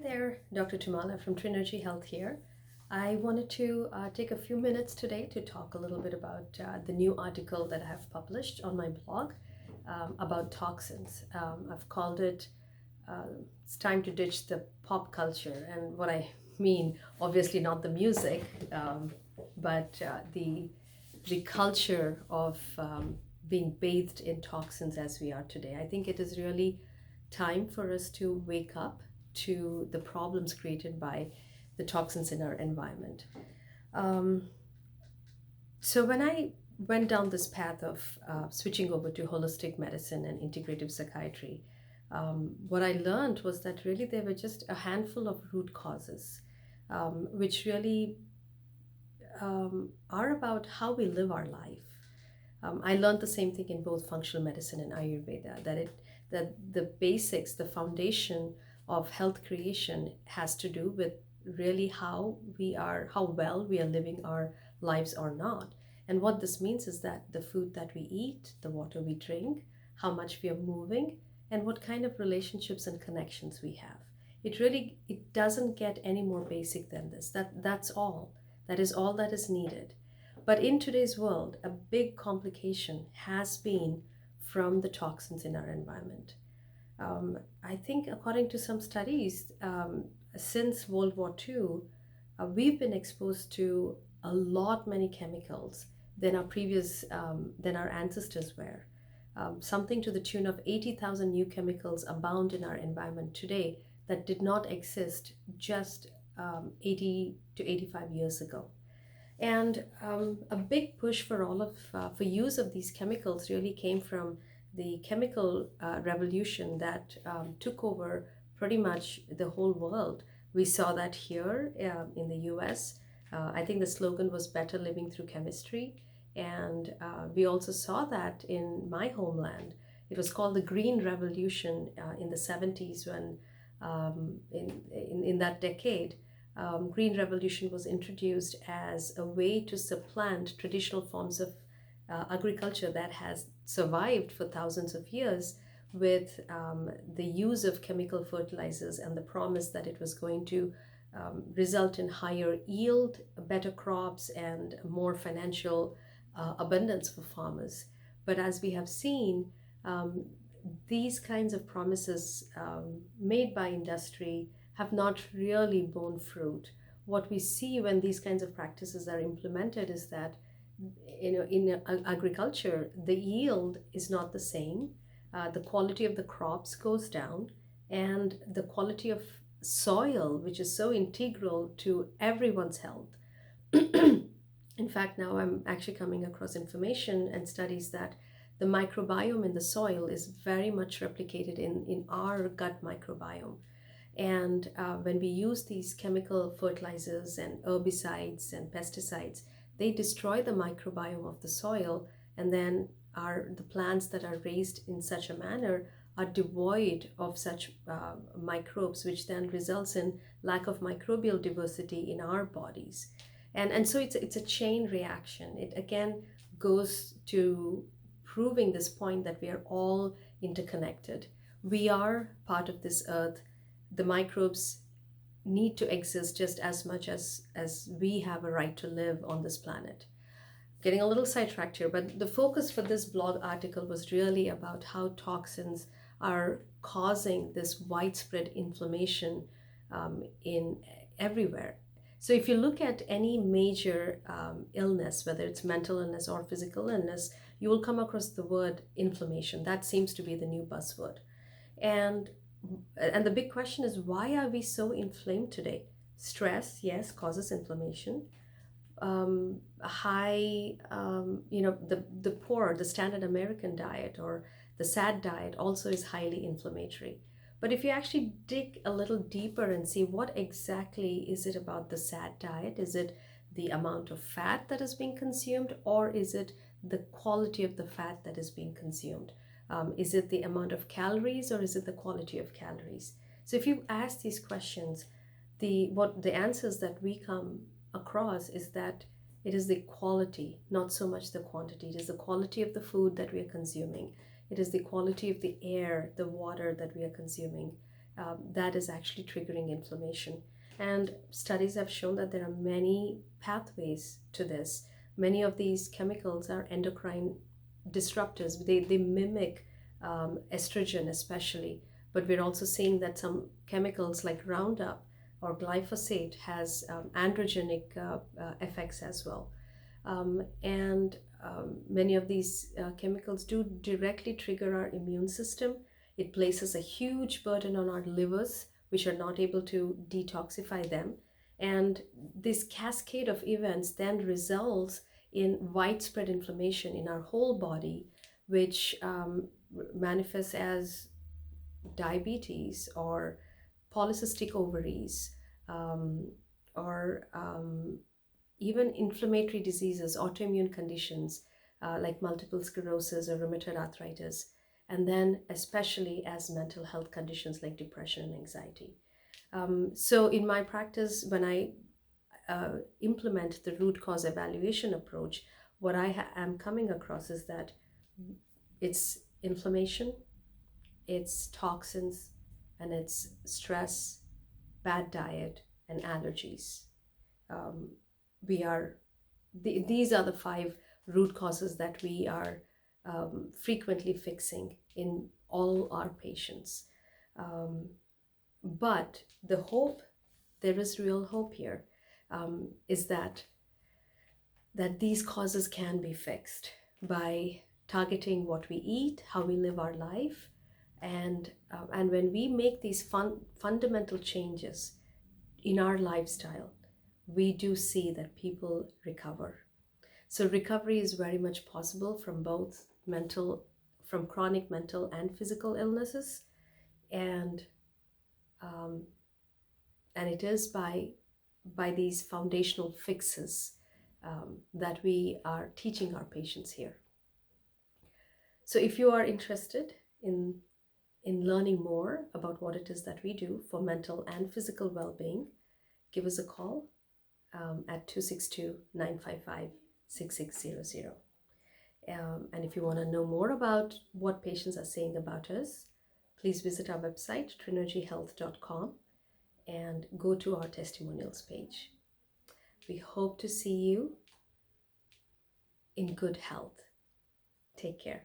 there, Dr. Tumala from Trinergy Health here. I wanted to take a few minutes today to talk a little bit about the new article that I have published on my blog about toxins. I've called it It's Time to Ditch the Pop Culture. And what I mean, obviously not the music, but the culture of being bathed in toxins as we are today. I think it is really time for us to wake up to the problems created by the toxins in our environment. Um, so when I went down this path of switching over to holistic medicine and integrative psychiatry, what I learned was that really there were just a handful of root causes, which really are about how we live our life. I learned the same thing in both functional medicine and Ayurveda, that the basics, the foundation of health creation has to do with really how well we are living our lives or not. And what this means is that the food that we eat, the water we drink, how much we are moving, and what kind of relationships and connections we have. It doesn't get any more basic than this. That's all. That is all that is needed. But in today's world, a big complication has been from the toxins in our environment. I think, according to some studies, since World War II, we've been exposed to a lot many chemicals than than our ancestors were. Something to the tune of 80,000 new chemicals abound in our environment today that did not exist just 80 to 85 years ago. And a big push for use of these chemicals really came from the chemical revolution that took over pretty much the whole world. We saw that here in the US. I think the slogan was "Better Living Through Chemistry," and we also saw that in my homeland. It was called the Green Revolution in the 70s when in that decade. Green Revolution was introduced as a way to supplant traditional forms of agriculture that has survived for thousands of years with the use of chemical fertilizers and the promise that it was going to result in higher yield, better crops, and more financial abundance for farmers. But as we have seen, these kinds of promises made by industry have not really borne fruit. What we see when these kinds of practices are implemented is that in agriculture, the yield is not the same, the quality of the crops goes down, and the quality of soil, which is so integral to everyone's health. In fact, now I'm actually coming across information and studies that the microbiome in the soil is very much replicated in our gut microbiome. And when we use these chemical fertilizers and herbicides and pesticides, they destroy the microbiome of the soil, and then the plants that are raised in such a manner are devoid of such microbes, which then results in lack of microbial diversity in our bodies. And so it's a chain reaction. It again goes to proving this point that we are all interconnected. We are part of this earth. The microbes need to exist just as much as we have a right to live on this planet. Getting a little sidetracked here, but the focus for this blog article was really about how toxins are causing this widespread inflammation in everywhere. So if you look at any major illness, whether it's mental illness or physical illness, you will come across the word inflammation. That seems to be the new buzzword. And the big question is, why are we so inflamed today? Stress, yes, causes inflammation. The poor, the standard American diet or the SAD diet also is highly inflammatory. But if you actually dig a little deeper and see what exactly is it about the SAD diet, is it the amount of fat that is being consumed, or is it the quality of the fat that is being consumed? Is it the amount of calories, or is it the quality of calories? So if you ask these questions, the answers that we come across is that it is the quality, not so much the quantity. It is the quality of the food that we are consuming. It is the quality of the air, the water that we are consuming. that is actually triggering inflammation. And studies have shown that there are many pathways to this. Many of these chemicals are endocrine disruptors. They mimic estrogen especially, but we're also seeing that some chemicals like Roundup or glyphosate has androgenic effects as well. And many of these chemicals do directly trigger our immune system. It places a huge burden on our livers, which are not able to detoxify them. And this cascade of events then results in widespread inflammation in our whole body, which manifests as diabetes or polycystic ovaries, um, or even inflammatory diseases, autoimmune conditions like multiple sclerosis or rheumatoid arthritis, and then especially as mental health conditions like depression and anxiety. So in my practice, when I implement the root cause evaluation approach, what I am coming across is that it's inflammation, it's toxins, and it's stress, bad diet, and allergies. Um, we are these are the 5 root causes that we are frequently fixing in all our patients. Um, but the hope, there is real hope here, is that these causes can be fixed by targeting what we eat, how we live our life, and when we make these fundamental changes in our lifestyle, we do see that people recover. So recovery is very much possible from both from chronic mental and physical illnesses, and um, and it is by these foundational fixes that we are teaching our patients here. So if you are interested in learning more about what it is that we do for mental and physical well-being, give us a call at 262-955-6600. And if you want to know more about what patients are saying about us, please visit our website, trinergyhealth.com, and go to our testimonials page. We hope to see you in good health. Take care.